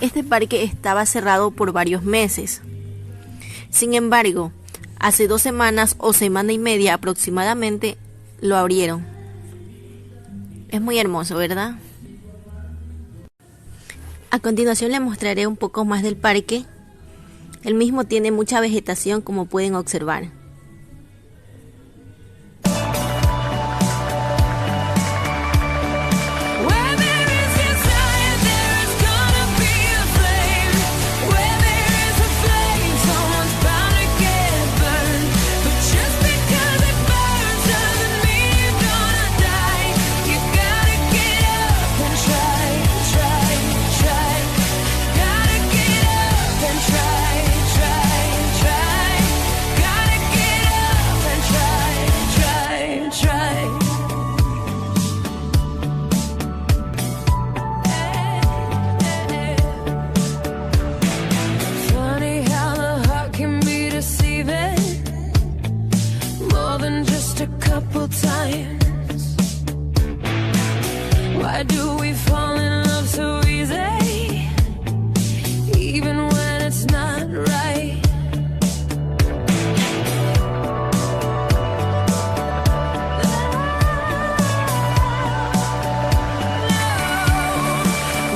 Este parque estaba cerrado por varios meses. Sin embargo, hace 2 semanas o semana y media aproximadamente lo abrieron. Es muy hermoso, ¿verdad? A continuación les mostraré un poco más del parque. El mismo tiene mucha vegetación, como pueden observar. Why do we fall in love so easy, even when it's not right?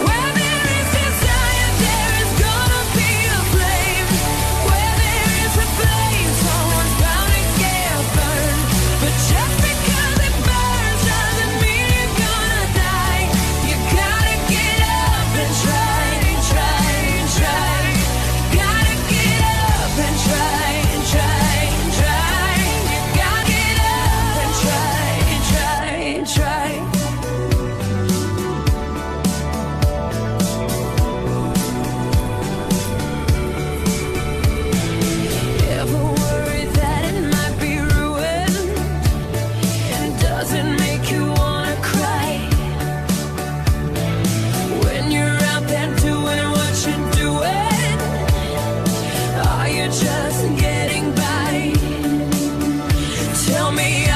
Where there is desire, there is gonna be a flame. Where there is a flame, someone's bound to get burned. But just because it burns doesn't mean you're gonna die. You gotta get up and try, try, try. Gotta get up and try, try, try. You gotta get up and try, try, try. Ever worried that it might be ruined? And does it make you wanna cry? When you're out there doing what you're doing, are you just getting by? Tell me